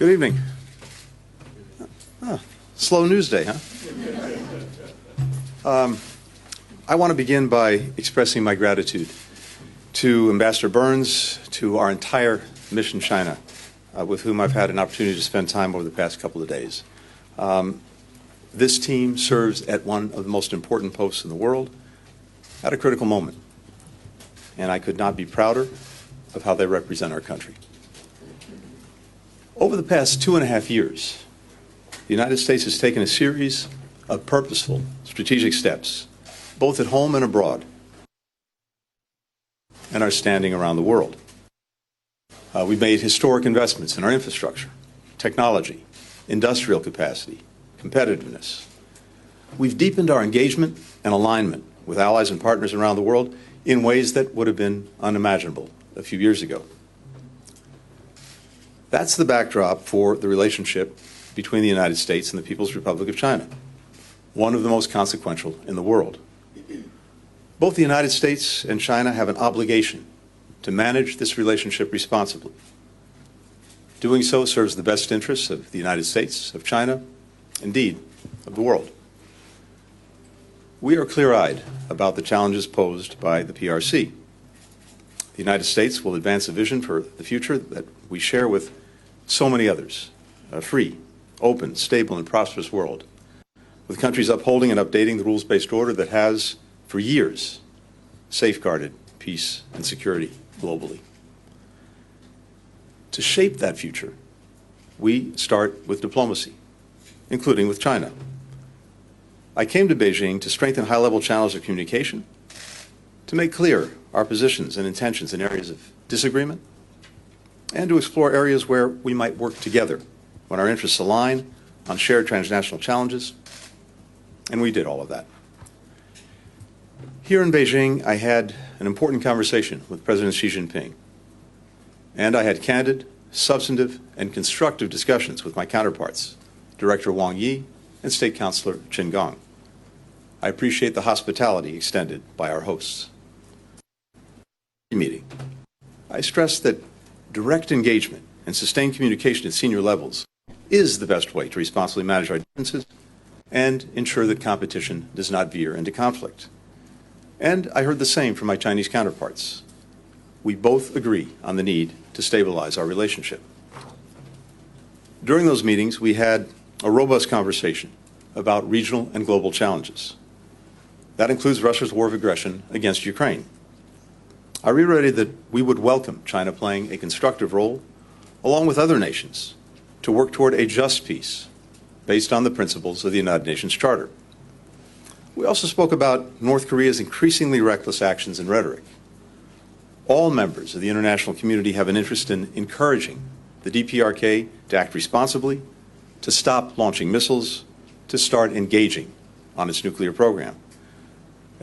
Good evening. Slow news day, huh? I want to begin by expressing my gratitude to Ambassador Burns, to our entire Mission China, with whom I've had an opportunity to spend time over the past couple of days. This team serves at one of the most important posts in the world at a critical moment, and I could not be prouder of how they represent our country. Over the past 2.5 years, the United States has taken a series of purposeful, strategic steps, both at home and abroad, and are standing around the world. We've made historic investments in our infrastructure, technology, industrial capacity, competitiveness. We've deepened our engagement and alignment with allies and partners around the world in ways that would have been unimaginable a few years ago. That's the backdrop for the relationship between the United States and the People's Republic of China, one of the most consequential in the world. Both the United States and China have an obligation to manage this relationship responsibly. Doing so serves the best interests of the United States, of China, indeed, of the world. We are clear-eyed about the challenges posed by the PRC. The United States will advance a vision for the future that we share with so many others, a free, open, stable, and prosperous world, with countries upholding and updating the rules-based order that has, for years, safeguarded peace and security globally. To shape that future, we start with diplomacy, including with China. I came to Beijing to strengthen high-level channels of communication, to make clear our positions and intentions in areas of disagreement, and to explore areas where we might work together when our interests align on shared transnational challenges, and we did all of that. Here in Beijing, I had an important conversation with President Xi Jinping, and I had candid, substantive, and constructive discussions with my counterparts, Director Wang Yi and State Councilor Qin Gang. I appreciate the hospitality extended by our hosts. Meeting. I stressed that direct engagement and sustained communication at senior levels is the best way to responsibly manage our differences and ensure that competition does not veer into conflict. And I heard the same from my Chinese counterparts. We both agree on the need to stabilize our relationship. During those meetings, we had a robust conversation about regional and global challenges. That includes Russia's war of aggression against Ukraine. I reiterated that we would welcome China playing a constructive role, along with other nations, to work toward a just peace based on the principles of the United Nations Charter. We also spoke about North Korea's increasingly reckless actions and rhetoric. All members of the international community have an interest in encouraging the DPRK to act responsibly, to stop launching missiles, to start engaging on its nuclear program.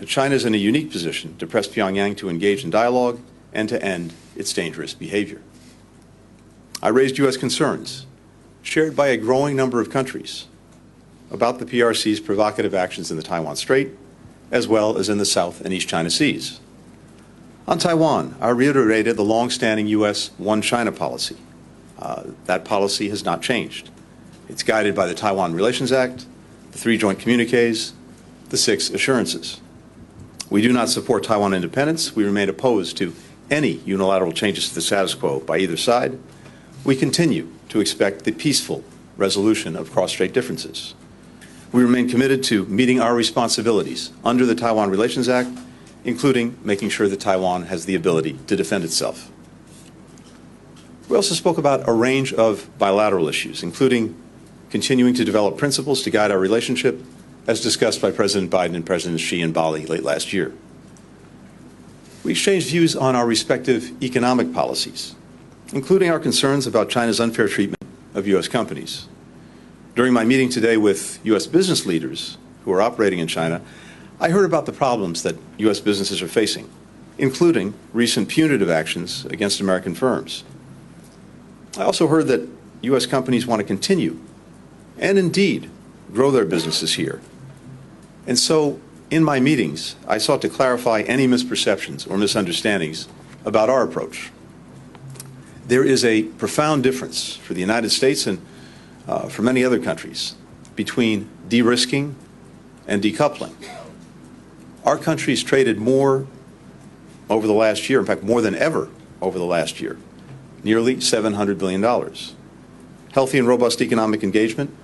China is in a unique position to press Pyongyang to engage in dialogue and to end its dangerous behavior. I raised U.S. concerns, shared by a growing number of countries, about the PRC's provocative actions in the Taiwan Strait, as well as in the South and East China Seas. On Taiwan, I reiterated the long-standing U.S. One China policy. That policy has not changed. It's guided by the Taiwan Relations Act, the 3 joint communiques, the 6 assurances. We do not support Taiwan independence. We remain opposed to any unilateral changes to the status quo by either side. We continue to expect the peaceful resolution of cross-strait differences. We remain committed to meeting our responsibilities under the Taiwan Relations Act, including making sure that Taiwan has the ability to defend itself. We also spoke about a range of bilateral issues, including continuing to develop principles to guide our relationship, as discussed by President Biden and President Xi in Bali late last year. We exchanged views on our respective economic policies, including our concerns about China's unfair treatment of U.S. companies. During my meeting today with U.S. business leaders who are operating in China, I heard about the problems that U.S. businesses are facing, including recent punitive actions against American firms. I also heard that U.S. companies want to continue, and indeed grow their businesses here. And so, in my meetings, I sought to clarify any misperceptions or misunderstandings about our approach. There is a profound difference for the United States and for many other countries between de-risking and decoupling. Our country's traded more over the last year, in fact, more than ever over the last year, nearly $700 billion. Healthy and robust economic engagement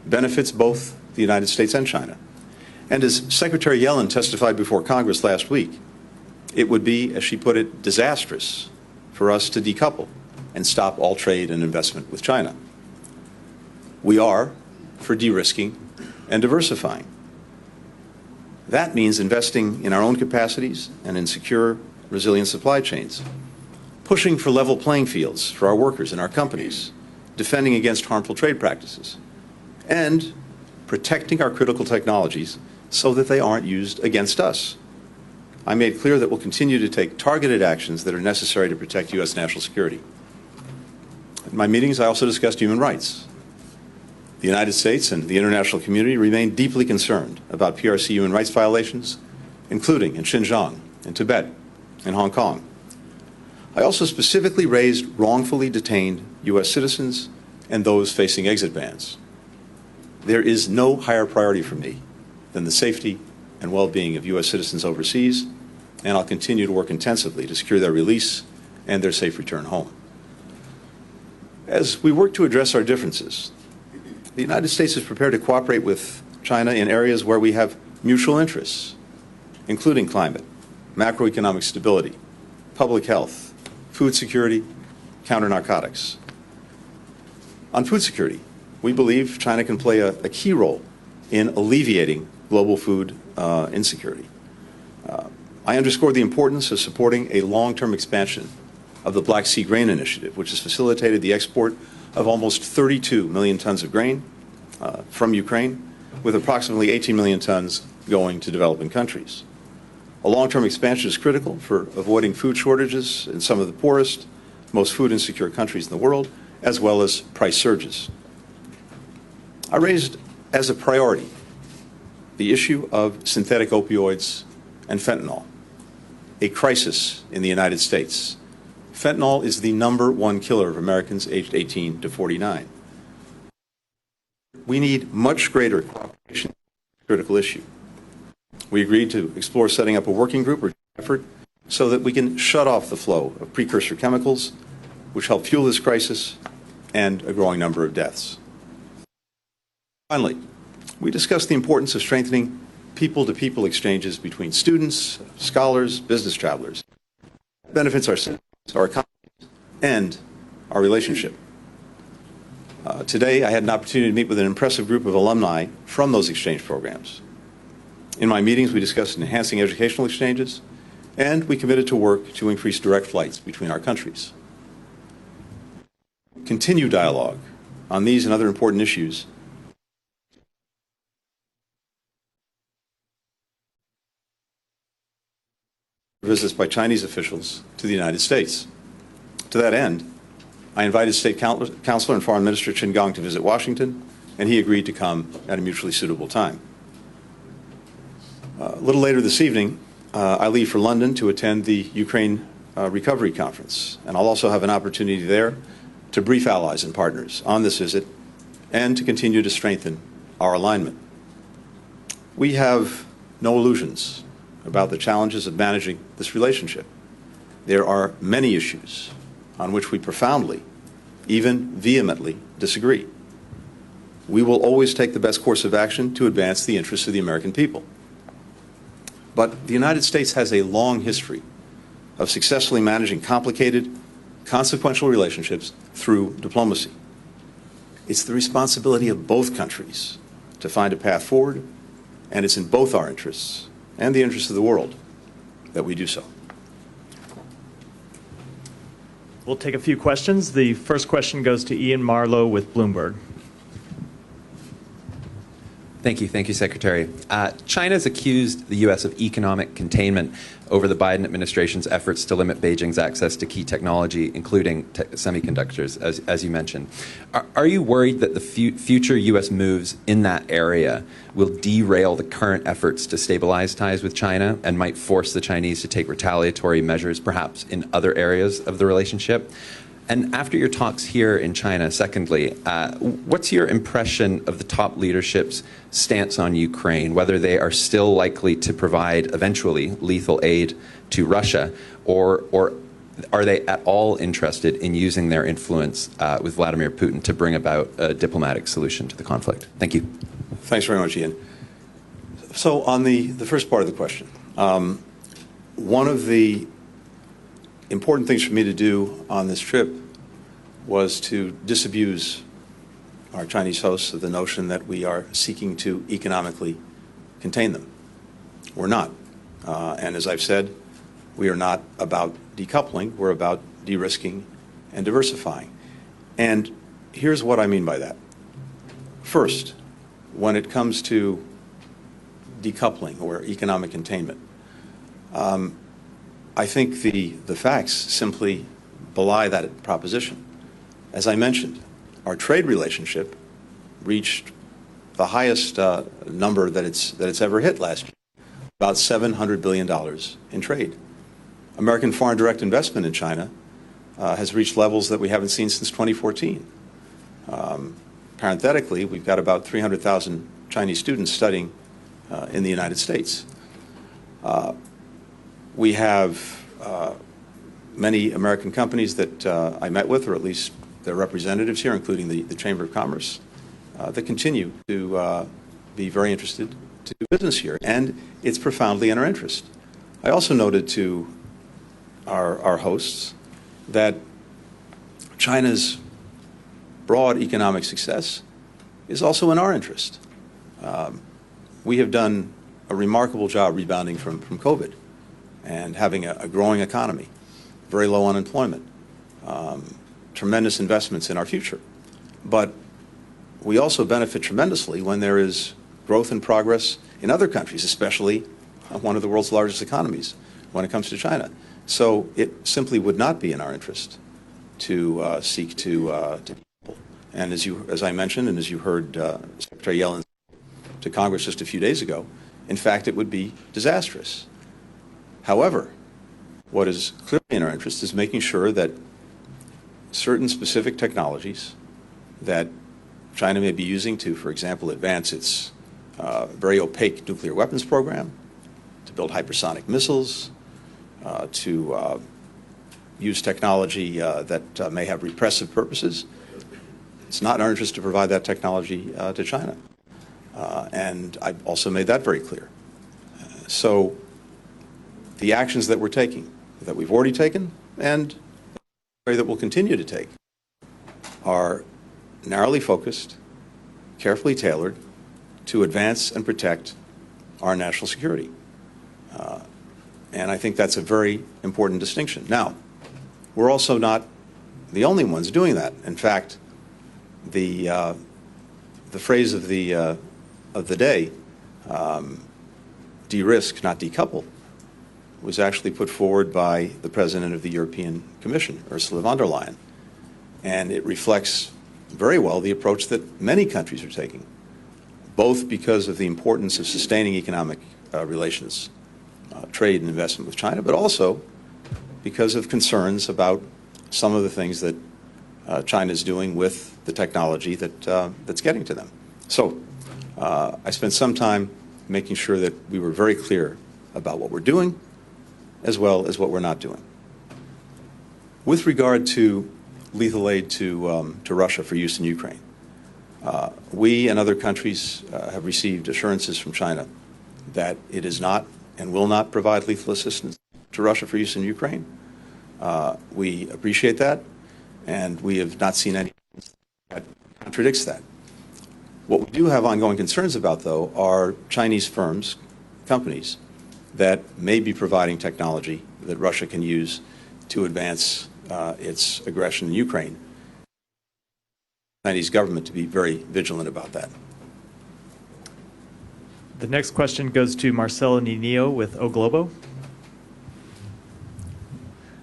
benefits both the United States and China. And as Secretary Yellen testified before Congress last week, it would be, as she put it, disastrous for us to decouple and stop all trade and investment with China. We are for de-risking and diversifying. That means investing in our own capacities and in secure, resilient supply chains, pushing for level playing fields for our workers and our companies, defending against harmful trade practices, and protecting our critical technologies so that they aren't used against us. I made clear that we'll continue to take targeted actions that are necessary to protect U.S. national security. In my meetings, I also discussed human rights. The United States and the international community remain deeply concerned about PRC human rights violations, including in Xinjiang, in Tibet, in Hong Kong. I also specifically raised wrongfully detained U.S. citizens and those facing exit bans. There is no higher priority for me than the safety and well-being of U.S. citizens overseas, and I'll continue to work intensively to secure their release and their safe return home. As we work to address our differences, the United States is prepared to cooperate with China in areas where we have mutual interests, including climate, macroeconomic stability, public health, food security, counter-narcotics. On food security, we believe China can play a key role in alleviating global food insecurity. I underscored the importance of supporting a long-term expansion of the Black Sea Grain Initiative, which has facilitated the export of almost 32 million tons of grain from Ukraine, with approximately 18 million tons going to developing countries. A long-term expansion is critical for avoiding food shortages in some of the poorest, most food insecure countries in the world, as well as price surges. I raised as a priority the issue of synthetic opioids and fentanyl, a crisis in the United States. Fentanyl is the #1 killer of Americans aged 18 to 49. We need much greater cooperation on this critical issue. We agreed to explore setting up a working group or effort so that we can shut off the flow of precursor chemicals, which help fuel this crisis and a growing number of deaths. Finally, we discussed the importance of strengthening people-to-people exchanges between students, scholars, business travelers. It benefits our citizens, our economy, and our relationship. Today, I had an opportunity to meet with an impressive group of alumni from those exchange programs. In my meetings, we discussed enhancing educational exchanges, and we committed to work to increase direct flights between our countries. Continue dialogue on these and other important issues visits by Chinese officials to the United States. To that end, I invited State Counselor and Foreign Minister Qin Gang to visit Washington, and he agreed to come at a mutually suitable time. A little later this evening, I leave for London to attend the Ukraine Recovery Conference, and I'll also have an opportunity there to brief allies and partners on this visit and to continue to strengthen our alignment. We have no illusions about the challenges of managing this relationship. There are many issues on which we profoundly, even vehemently, disagree. We will always take the best course of action to advance the interests of the American people. But the United States has a long history of successfully managing complicated, consequential relationships through diplomacy. It's the responsibility of both countries to find a path forward, and it's in both our interests and the interests of the world that we do so. We'll take a few questions. The first question goes to Ian Marlowe with Bloomberg. Thank you, Secretary. China's accused the U.S. of economic containment over the Biden administration's efforts to limit Beijing's access to key technology, including semiconductors, as you mentioned. Are you worried that the future U.S. moves in that area will derail the current efforts to stabilize ties with China and might force the Chinese to take retaliatory measures, perhaps in other areas of the relationship? And after your talks here in China, secondly, what's your impression of the top leadership's stance on Ukraine, whether they are still likely to provide eventually lethal aid to Russia, or are they at all interested in using their influence with Vladimir Putin to bring about a diplomatic solution to the conflict? Thank you. Thanks very much, Ian. So on the first part of the question, one of the important things for me to do on this trip was to disabuse our Chinese hosts of the notion that we are seeking to economically contain them. We're not. And as I've said, we are not about decoupling. We're about de-risking and diversifying. And here's what I mean by that. First, when it comes to decoupling or economic containment, I think the facts simply belie that proposition. As I mentioned, our trade relationship reached the highest number that it's ever hit last year, about $700 billion in trade. American foreign direct investment in China has reached levels that we haven't seen since 2014. Parenthetically, we've got about 300,000 Chinese students studying in the United States. We have many American companies that I met with, or at least their representatives here, including the Chamber of Commerce, that continue to be very interested to do business here, and it's profoundly in our interest. I also noted to our hosts that China's broad economic success is also in our interest. We have done a remarkable job rebounding from COVID and having a growing economy, very low unemployment, tremendous investments in our future. But we also benefit tremendously when there is growth and progress in other countries, especially one of the world's largest economies when it comes to China. So it simply would not be in our interest to seek to and as I mentioned, and as you heard Secretary Yellen to Congress just a few days ago, in fact, it would be disastrous. However, what is clearly in our interest is making sure that certain specific technologies that China may be using to, for example, advance its very opaque nuclear weapons program, to build hypersonic missiles, to use technology that may have repressive purposes. It's not in our interest to provide that technology to China. And I've also made that very clear. So the actions that we're taking, that we've already taken, and that we'll continue to take, are narrowly focused, carefully tailored to advance and protect our national security. And I think that's a very important distinction. Now, we're also not the only ones doing that. In fact, the phrase of the day, de-risk, not decouple, was actually put forward by the President of the European Commission, Ursula von der Leyen. And it reflects very well the approach that many countries are taking, both because of the importance of sustaining economic relations, trade and investment with China, but also because of concerns about some of the things that China is doing with the technology that's getting to them. So I spent some time making sure that we were very clear about what we're doing as well as what we're not doing. With regard to lethal aid to Russia for use in Ukraine, we and other countries have received assurances from China that it is not and will not provide lethal assistance to Russia for use in Ukraine. We appreciate that, and we have not seen anything that contradicts that. What we do have ongoing concerns about, though, are Chinese firms, companies, that may be providing technology that Russia can use to advance its aggression in Ukraine. The Chinese government to be very vigilant about that. The next question goes to Marcelo Ninio with O Globo.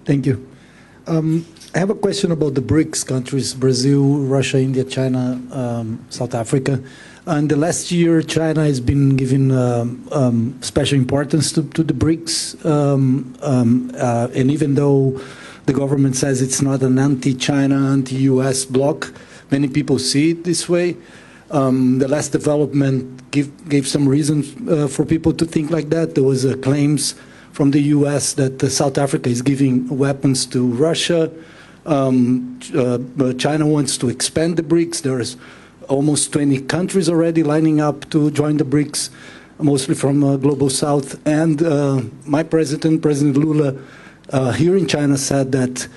Thank you. I have a question about the BRICS countries, Brazil, Russia, India, China, South Africa. And the last year, China has been given special importance to the BRICS. And even though the government says it's not an anti-China, anti-US bloc. Many people see it this way. The last development gave some reasons for people to think like that. There was claims from the US that South Africa is giving weapons to Russia. China wants to expand the BRICS. There's almost 20 countries already lining up to join the BRICS, mostly from Global South. And my president, President Lula, here in China said that,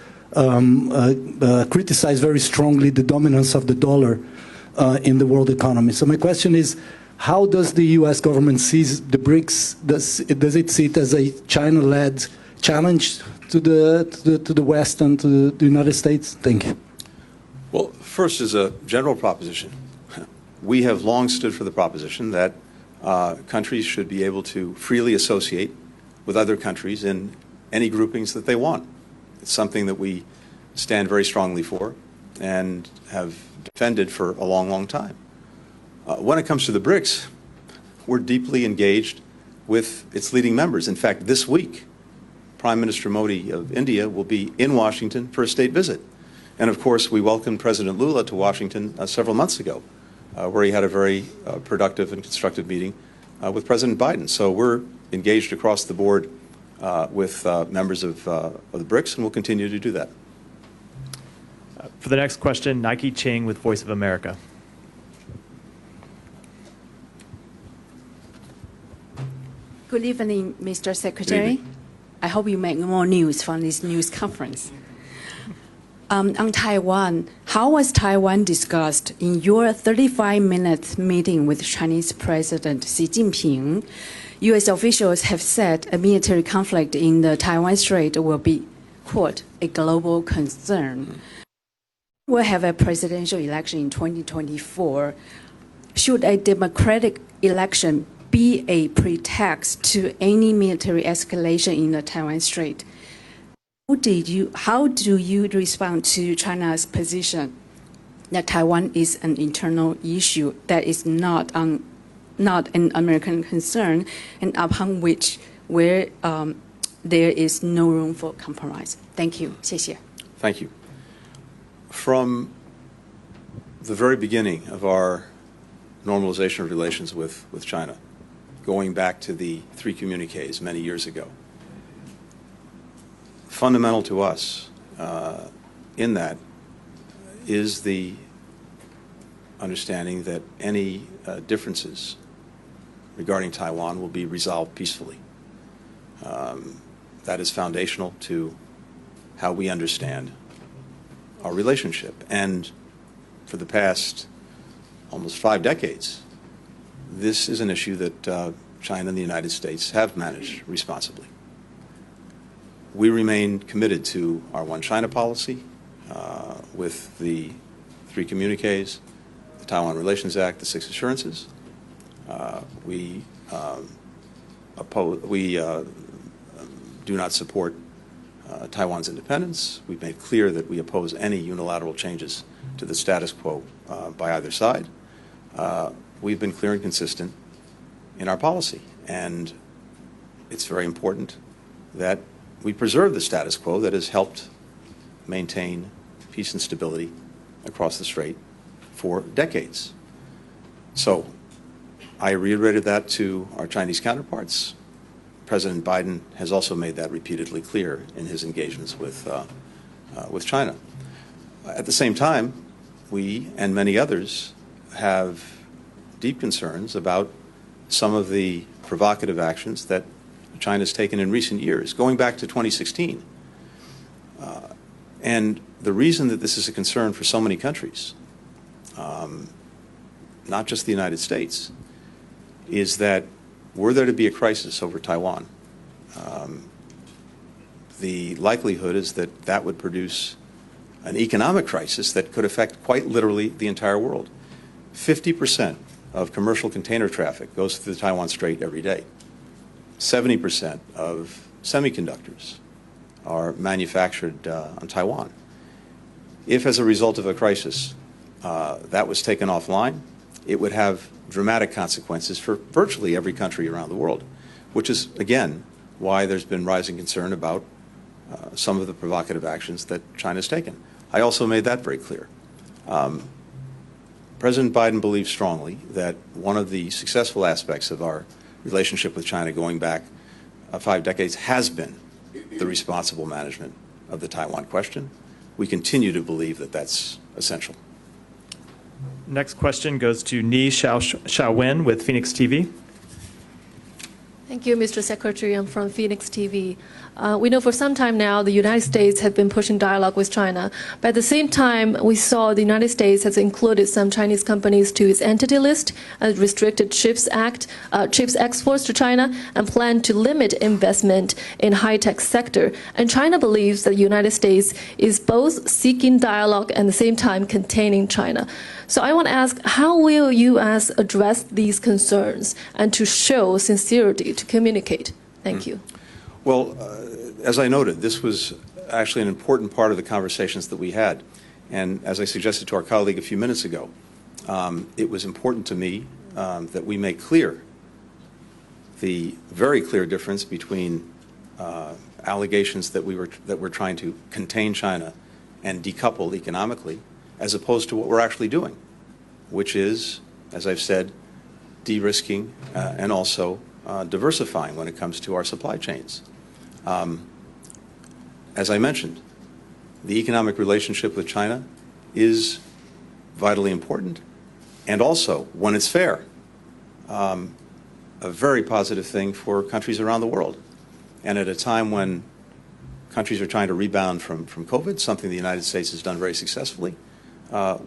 criticized very strongly the dominance of the dollar in the world economy. So my question is, how does the US government see the BRICS? Does it see it as a China-led challenge to the West and to the United States? Thank you. Well, first, as a general proposition, we have long stood for the proposition that countries should be able to freely associate with other countries in any groupings that they want. It's something that we stand very strongly for and have defended for a long, long time. When it comes to the BRICS, we're deeply engaged with its leading members. In fact, this week, Prime Minister Modi of India will be in Washington for a state visit. And of course, we welcomed President Lula to Washington several months ago, where he had a very productive and constructive meeting with President Biden. So we're engaged across the board with members of the BRICS, and we'll continue to do that. For the next question, Nike Ching with Voice of America. Good evening, Mr. Secretary. I hope you make more news from this news conference. On Taiwan, how was Taiwan discussed in your 35-minute meeting with Chinese President Xi Jinping? U.S. officials have said a military conflict in the Taiwan Strait will be, quote, a global concern. We'll have a presidential election in 2024. Should a democratic election be a pretext to any military escalation in the Taiwan Strait? How do you respond to China's position that Taiwan is an internal issue that is not an American concern, and upon which there is no room for compromise? Thank you. 谢谢. Thank you. From the very beginning of our normalization of relations with China, going back to the 3 communiques many years ago, fundamental to us in that is the understanding that any differences regarding Taiwan will be resolved peacefully. That is foundational to how we understand our relationship. And for the past almost 5 decades, this is an issue that China and the United States have managed responsibly. We remain committed to our One China policy with the 3 communiques, the Taiwan Relations Act, the 6 assurances. We do not support Taiwan's independence. We've made clear that we oppose any unilateral changes to the status quo by either side. We've been clear and consistent in our policy, and it's very important that we preserve the status quo that has helped maintain peace and stability across the Strait for decades. So I reiterated that to our Chinese counterparts. President Biden has also made that repeatedly clear in his engagements with China. At the same time, we and many others have deep concerns about some of the provocative actions that China's taken in recent years, going back to 2016. And the reason that this is a concern for so many countries, not just the United States, is that were there to be a crisis over Taiwan, the likelihood is that that would produce an economic crisis that could affect quite literally the entire world. 50% of commercial container traffic goes through the Taiwan Strait every day. 70% of semiconductors are manufactured on Taiwan. If, as a result of a crisis, that was taken offline, it would have dramatic consequences for virtually every country around the world, which is, again, why there's been rising concern about some of the provocative actions that China's taken. I also made that very clear. President Biden believes strongly that one of the successful aspects of our relationship with China going back 5 decades has been the responsible management of the Taiwan question. We continue to believe that that's essential. Next question goes to Ni Xiaowen with Phoenix TV. Thank you, Mr. Secretary. I'm from Phoenix TV. We know for some time now the United States have been pushing dialogue with China. But at the same time, we saw the United States has included some Chinese companies to its entity list, restricted chips exports to China, and plan to limit investment in high-tech sector. And China believes that the United States is both seeking dialogue and at the same time containing China. So I want to ask, how will U.S. address these concerns and to show sincerity, to communicate? Thank you. Well, as I noted, this was actually an important part of the conversations that we had. And as I suggested to our colleague a few minutes ago, it was important to me that we make clear the very clear difference between allegations that we're trying to contain China and decouple economically, as opposed to what we're actually doing, which is, as I've said, de-risking and also diversifying when it comes to our supply chains. As I mentioned, the economic relationship with China is vitally important, and also, when it's fair, a very positive thing for countries around the world. And at a time when countries are trying to rebound from COVID, something the United States has done very successfully,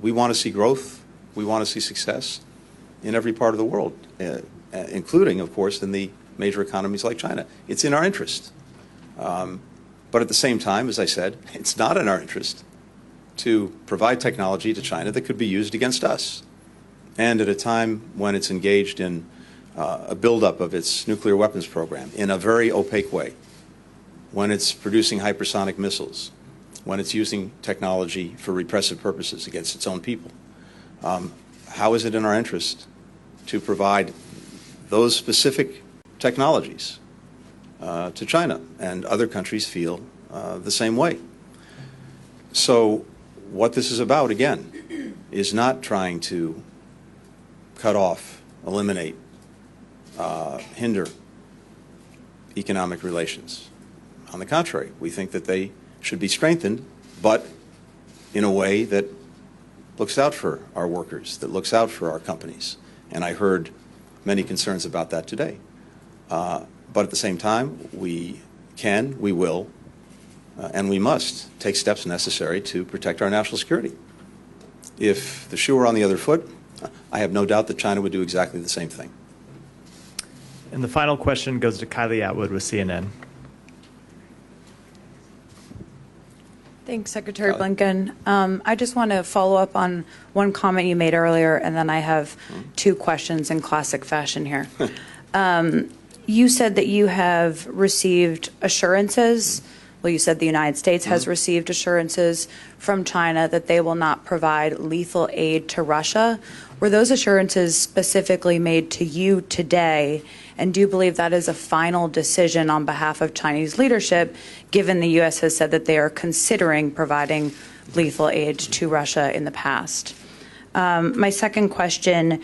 we want to see growth, we want to see success in every part of the world, including, of course, in the major economies like China. It's in our interest. But at the same time, as I said, it's not in our interest to provide technology to China that could be used against us. And at a time when it's engaged in a buildup of its nuclear weapons program in a very opaque way, when it's producing hypersonic missiles, when it's using technology for repressive purposes against its own people, how is it in our interest to provide those specific technologies to China? And other countries feel the same way. So what this is about, again, is not trying to cut off, eliminate, hinder economic relations. On the contrary, we think that they should be strengthened, but in a way that looks out for our workers, that looks out for our companies. And I heard many concerns about that today. But at the same time, we can, we will, and we must take steps necessary to protect our national security. If the shoe were on the other foot, I have no doubt that China would do exactly the same thing. And the final question goes to Kylie Atwood with CNN. Thanks, Secretary Blinken. I just want to follow up on one comment you made earlier, and then I have 2 questions in classic fashion here. You said that you have received assurances, well, you said the United States has received assurances from China that they will not provide lethal aid to Russia. Were those assurances specifically made to you today? And do you believe that is a final decision on behalf of Chinese leadership, given the U.S. has said that they are considering providing lethal aid to Russia in the past? My second question,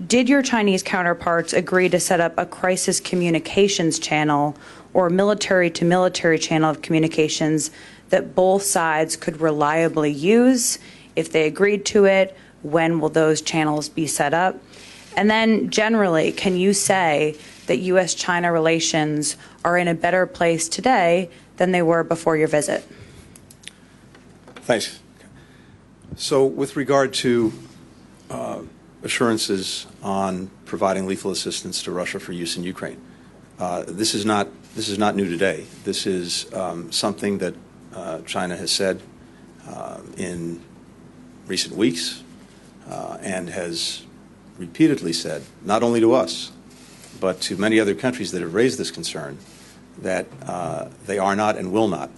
did your Chinese counterparts agree to set up a crisis communications channel or military-to-military channel of communications that both sides could reliably use? If they agreed to it, when will those channels be set up? And then generally, can you say that U.S.-China relations are in a better place today than they were before your visit? Thanks. So with regard to assurances on providing lethal assistance to Russia for use in Ukraine, this is not new today. This is something that China has said in recent weeks and has repeatedly said, not only to us, but to many other countries that have raised this concern, that they are not and will not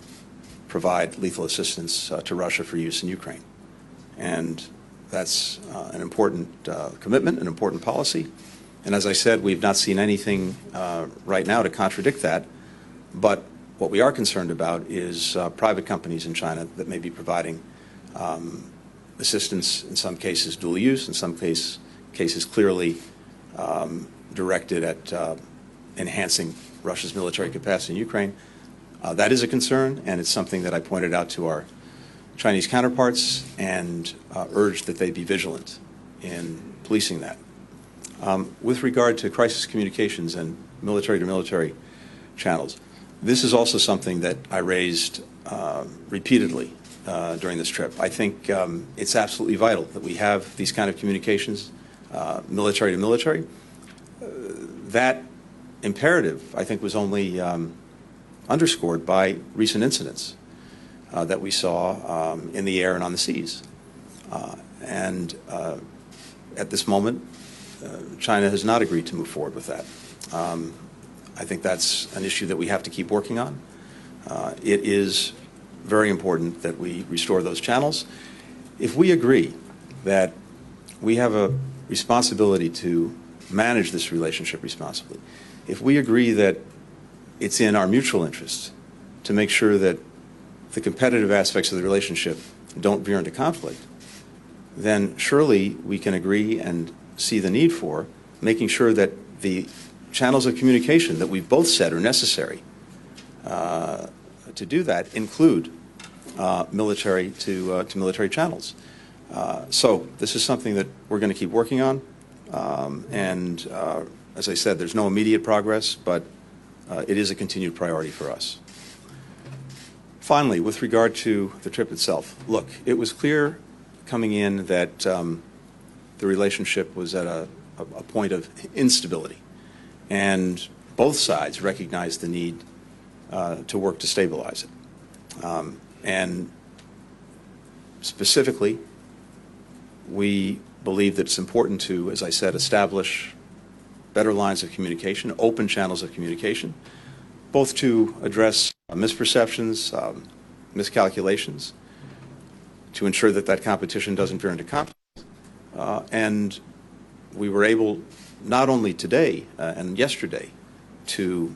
provide lethal assistance to Russia for use in Ukraine. And that's an important commitment, an important policy. And as I said, we've not seen anything right now to contradict that. But what we are concerned about is private companies in China that may be providing assistance, in some cases dual use, in some cases clearly directed at enhancing Russia's military capacity in Ukraine. That is a concern, and it's something that I pointed out to our Chinese counterparts and urged that they be vigilant in policing that. With regard to crisis communications and military-to-military channels, this is also something that I raised repeatedly during this trip. I think it's absolutely vital that we have these kind of communications, military to military. That imperative, I think, was only underscored by recent incidents that we saw in the air and on the seas. At this moment, China has not agreed to move forward with that. I think that's an issue that we have to keep working on. It is very important that we restore those channels. If we agree that we have a responsibility to manage this relationship responsibly, if we agree that it's in our mutual interest to make sure that the competitive aspects of the relationship don't veer into conflict, then surely we can agree and see the need for making sure that the channels of communication that we've both said are necessary to do that include military to military channels. So this is something that we're going to keep working on. As I said, there's no immediate progress, but it is a continued priority for us. Finally, with regard to the trip itself, look, it was clear coming in that the relationship was at a point of instability, and both sides recognized the need to work to stabilize it. And specifically, we believe that it's important to, as I said, establish better lines of communication, open channels of communication, both to address misperceptions, miscalculations, to ensure that that competition doesn't veer into conflict. And we were able, not only today and yesterday, to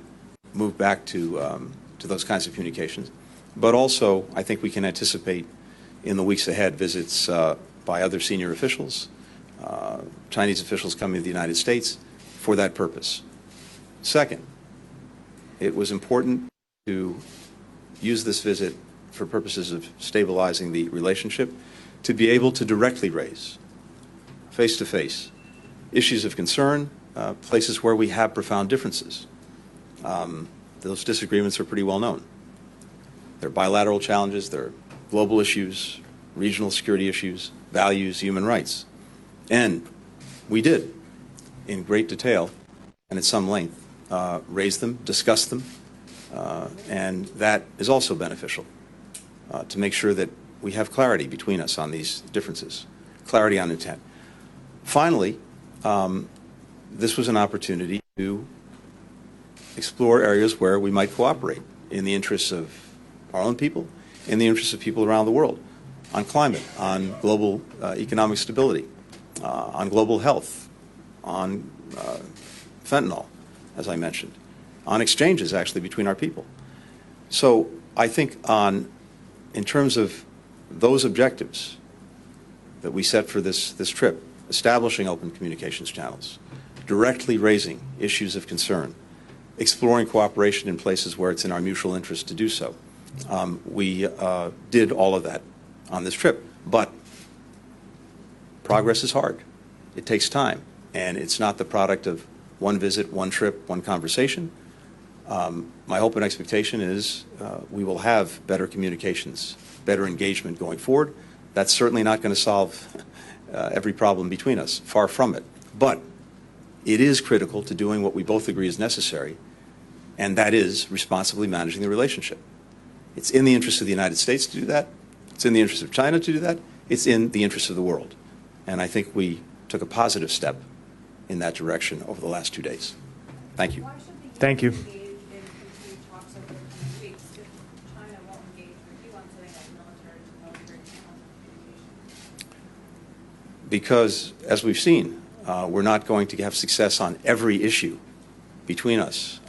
move back to those kinds of communications, but also I think we can anticipate in the weeks ahead visits by other senior officials, Chinese officials coming to the United States for that purpose. Second, it was important to use this visit for purposes of stabilizing the relationship, to be able to directly raise, face-to-face, issues of concern, places where we have profound differences. Those disagreements are pretty well known. They're bilateral challenges, they're global issues, regional security issues, values, human rights. And we did, in great detail and at some length, raise them, discuss them, and that is also beneficial to make sure that we have clarity between us on these differences, clarity on intent. Finally, this was an opportunity to explore areas where we might cooperate in the interests of our own people, in the interests of people around the world, on climate, on global economic stability, on global health, on fentanyl, as I mentioned, on exchanges actually between our people. So I think in terms of those objectives that we set for this trip, establishing open communications channels, directly raising issues of concern, exploring cooperation in places where it's in our mutual interest to do so. We did all of that on this trip, but progress is hard. It takes time, and it's not the product of one visit, one trip, one conversation. My hope and expectation is we will have better communications, better engagement going forward. That's certainly not going to solve every problem between us, far from it. But it is critical to doing what we both agree is necessary, and that is responsibly managing the relationship. It's in the interest of the United States to do that. It's in the interest of China to do that. It's in the interest of the world. And I think we took a positive step in that direction over the last 2 days. Thank you. Thank you. Because, as we've seen, we're not going to have success on every issue between us.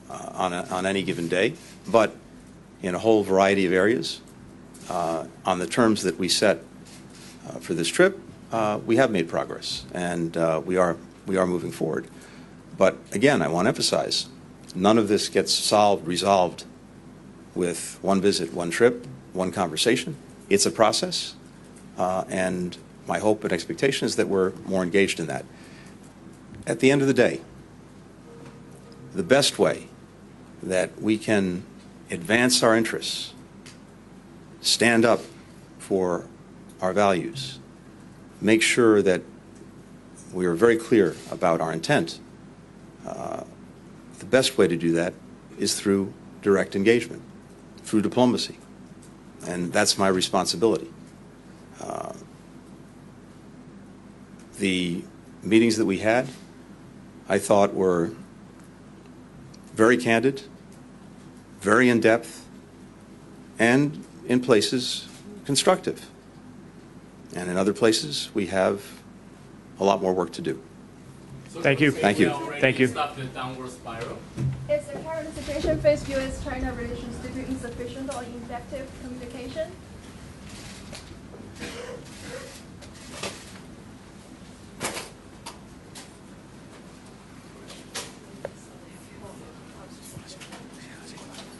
on any given day, but in a whole variety of areas. On the terms that we set for this trip, we have made progress, and we are moving forward. But again, I want to emphasize, none of this gets resolved with one visit, one trip, one conversation. It's a process, and my hope and expectation is that we're more engaged in that. At the end of the day, the best way that we can advance our interests, stand up for our values, make sure that we are very clear about our intent, the best way to do that is through direct engagement, through diplomacy. And that's my responsibility. The meetings that we had, I thought, were very candid, very in-depth, and in places constructive. And in other places, we have a lot more work to do. Thank you. Thank you. Thank you. Stop the downward spiral. Is the current situation faced U.S.-China relations due to insufficient or ineffective communication?